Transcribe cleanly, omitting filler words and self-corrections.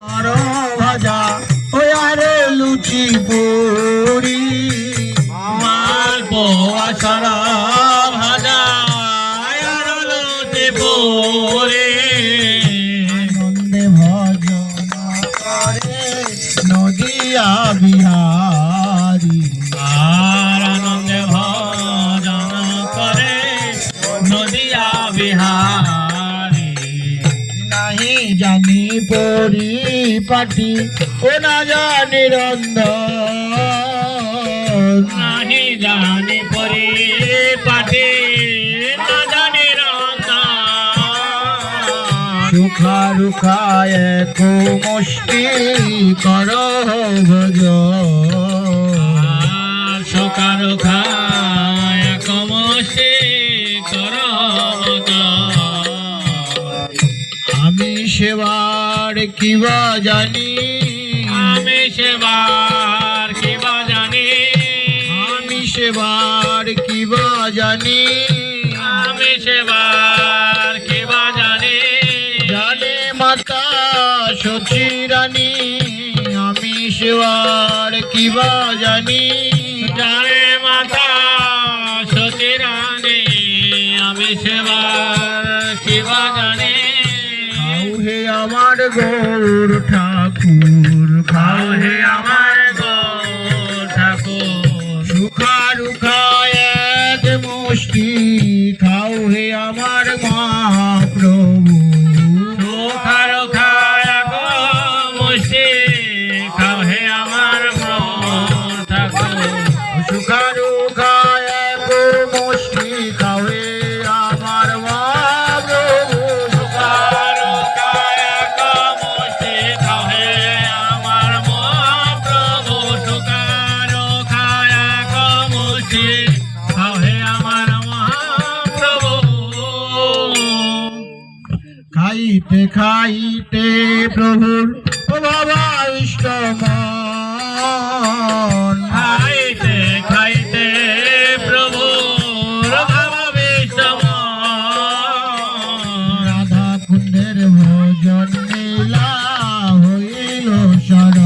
ভাজা ওয়ারে লুচি পুরি মালপোয়া ছাড়া ভাজা আর লুচি পুরি আনন্দে ভজন করে নদিয়া বিহারি আর আনন্দে ভজন করে নদিয়া বিহারি নাহি জানি পরিপাটি ও না জানি রন্ধন নাহি জানি পরিপাটি না জানি রন্ধন সুখা রুখা এক মুষ্টি কর ভজন সকার খায় কমসে কর আমি সেবার কিবা জানি আমি সেবার কিবা জানি আমি সেবার কিবা জানি আমি সেবার কিবা জানি জানে মাতা সচি রানী আমি সেবার কিবা জানি জানে মাতা সচিরানি আমি সেবার কিবা জানি খাও হে আমার গৌর ঠাকুর খাও হে আমার ঠাকুর সুখা রুখা এক মুষ্টি খাও হে আমার মহাপ্রভু সুখার খায় মুষ্টি খাও হে আমার ঠাকুর সুখা রুখা এক মুষ্টি খাও হে আমার মহাপ্রভু সুখার খায় মুষ্টি খাও হে আমার মহাপ্রভু সুখার খায় মুষ্টি খাও হে আমার মহাপ্রভু খাইতে খাইতে প্রভুর ও বাবা ইষ্ট মন খাইতে খাইতে প্রভু ভাবিষ্যম রাধা কুণ্ডের ভোজন লীলা হইল শরণ